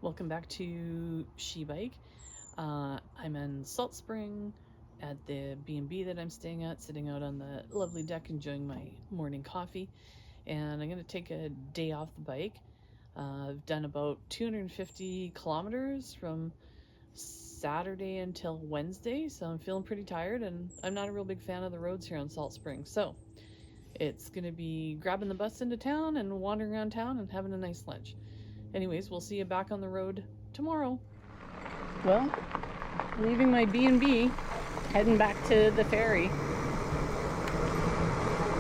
Welcome back to Ebike. I'm in Salt Spring at the B&B that I'm staying at, sitting out on the lovely deck enjoying my morning coffee. And I'm going to take a day off the bike. I've done about 250 kilometers from Saturday until Wednesday, so I'm feeling pretty tired, and I'm not a real big fan of the roads here on Salt Spring. So it's going to be grabbing the bus into town and wandering around town and having a nice lunch. Anyways, we'll see you back on the road tomorrow. Well, leaving my B&B, heading back to the ferry.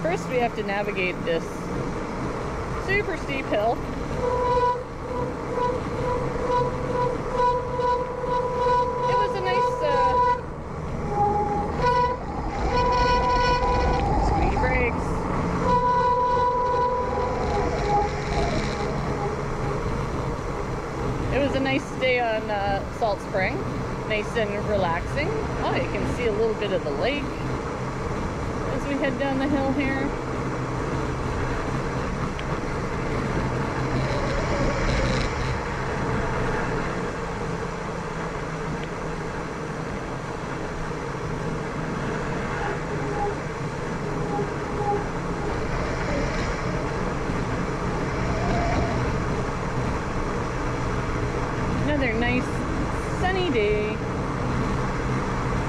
First we have to navigate this super steep hill. It was a nice squeaky brakes. It was a nice day on Salt Spring, nice and relaxing. Oh, you can see a little bit of the lake as we head down the hill here. Another nice sunny day.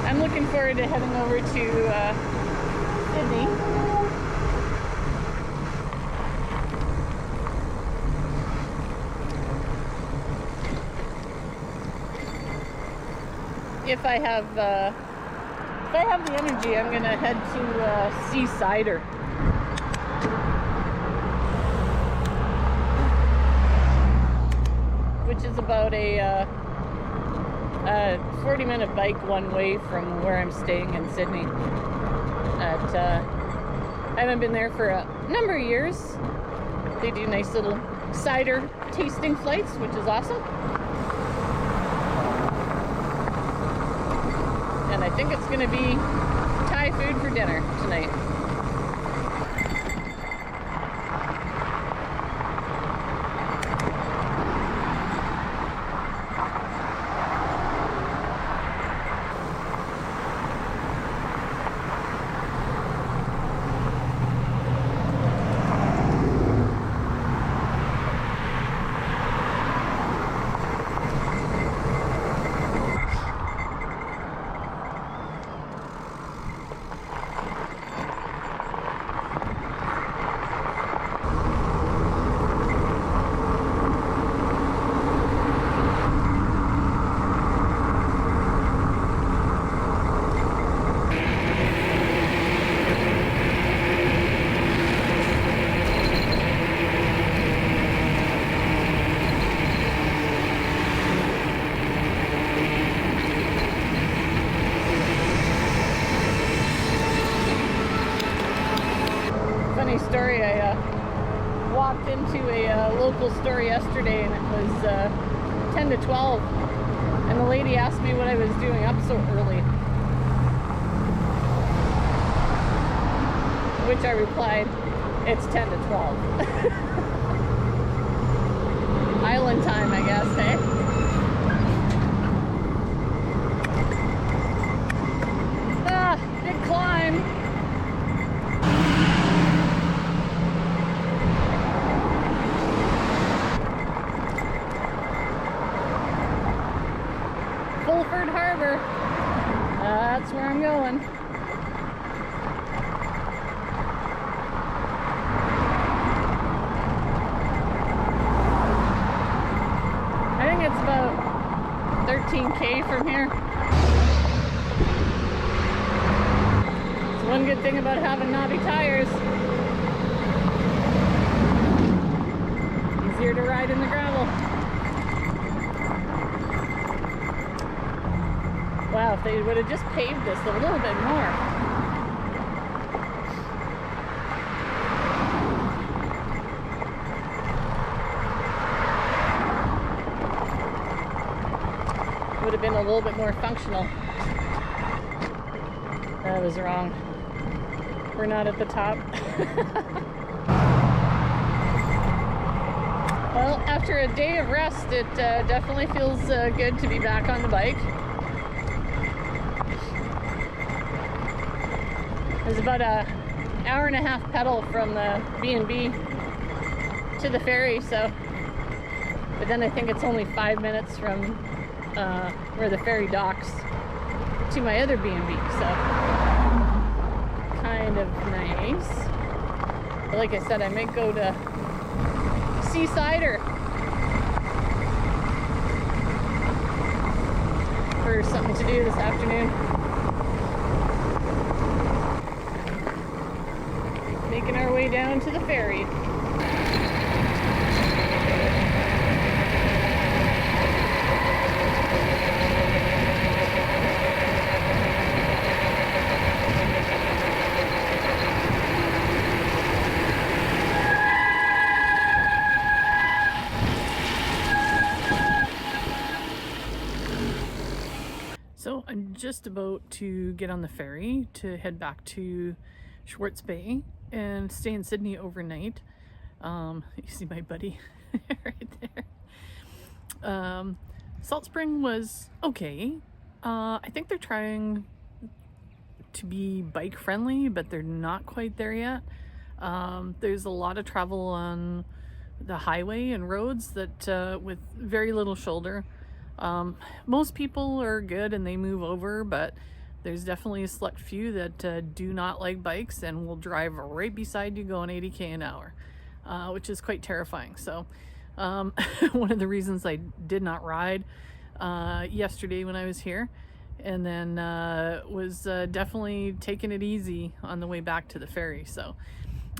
I'm looking forward to heading over to Sidney. If I have the energy, I'm gonna head to Sea Cider. Which is about a 40-minute bike one way from where I'm staying in Sidney. I haven't been there for a number of years. They do nice little cider tasting flights, which is awesome. And I think it's going to be Thai food for dinner tonight. Story. I walked into a local store yesterday and it was 10 to 12 and the lady asked me what I was doing up so early, which I replied, it's 10 to 12. Island time, I guess, hey? Ah, big climb. Harbor. That's where I'm going. I think it's about 13K from here. It's one good thing about having knobby tires. Easier to ride in the gravel. Wow, if they would have just paved this a little bit more. Would have been a little bit more functional. I was wrong. We're not at the top. Well, after a day of rest, it definitely feels good to be back on the bike. There's about an hour and a half pedal from the B&B to the ferry, so, but then I think it's only 5 minutes from where the ferry docks to my other B&B, so kind of nice. But like I said, I might go to Seasider for something to do this afternoon. Making our way down to the ferry. So I'm just about to get on the ferry to head back to Schwartz Bay and stay in Sidney overnight. You see my buddy right there. Salt Spring was okay. I think they're trying to be bike friendly, but they're not quite there yet. There's a lot of travel on the highway and roads that with very little shoulder. Most people are good and they move over, but there's definitely a select few that do not like bikes and will drive right beside you going 80k an hour, which is quite terrifying. So one of the reasons I did not ride yesterday when I was here, and then was definitely taking it easy on the way back to the ferry. So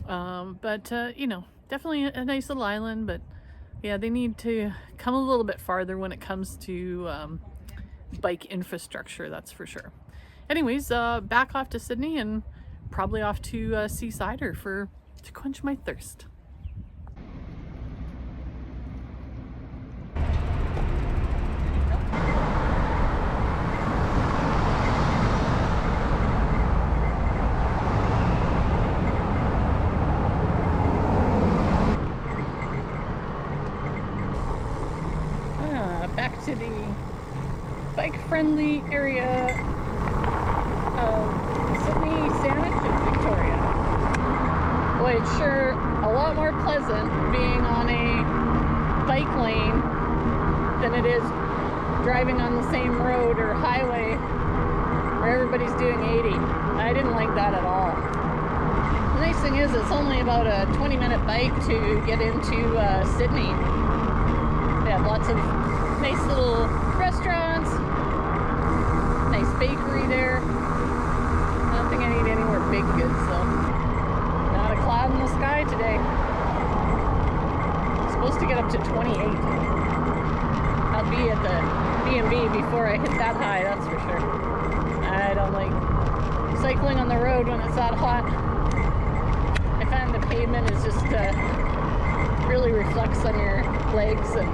you know, definitely a nice little island, but yeah, they need to come a little bit farther when it comes to bike infrastructure, that's for sure. Anyways, back off to Sidney and probably off to Seasider to quench my thirst. Back to the bike-friendly area of Sydney, Saanich, and Victoria. Boy, it's sure a lot more pleasant being on a bike lane than it is driving on the same road or highway where everybody's doing 80. I didn't like that at all. The nice thing is it's only about a 20-minute bike to get into Sidney. They have lots of nice little restaurants, nice bakery there. I don't think I need any more baked goods though. Not a cloud in the sky today. It's supposed to get up to 28. I'll be at the B&B before I hit that high, that's for sure. I don't like cycling on the road when it's that hot. I find the pavement is just really reflects on your legs and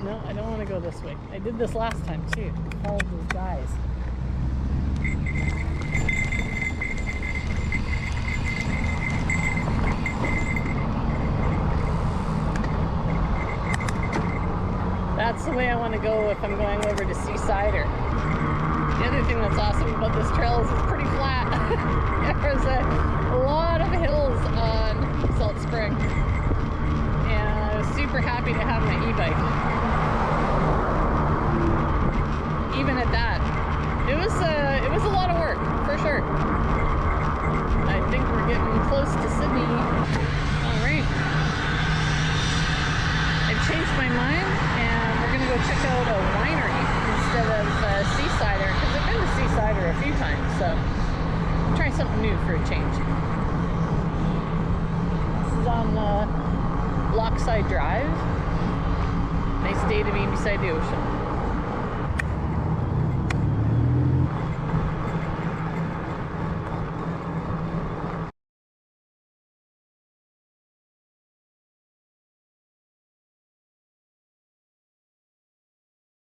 no, I don't want to go this way. I did this last time too. All of those guys. That's the way I want to go if I'm going over to Seasider. The other thing that's awesome about this trail is it's pretty flat. There's a lot of hills on Salt Spring. And I was super happy to have my e-bike. Even at that, it was a lot of work for sure. I think we're getting close to Sidney. All right, I've changed my mind and we're gonna go check out a winery instead of Seasider because I've been to Seasider a few times, so try something new for a change. This is on Lockside Drive. Nice day to be beside the ocean.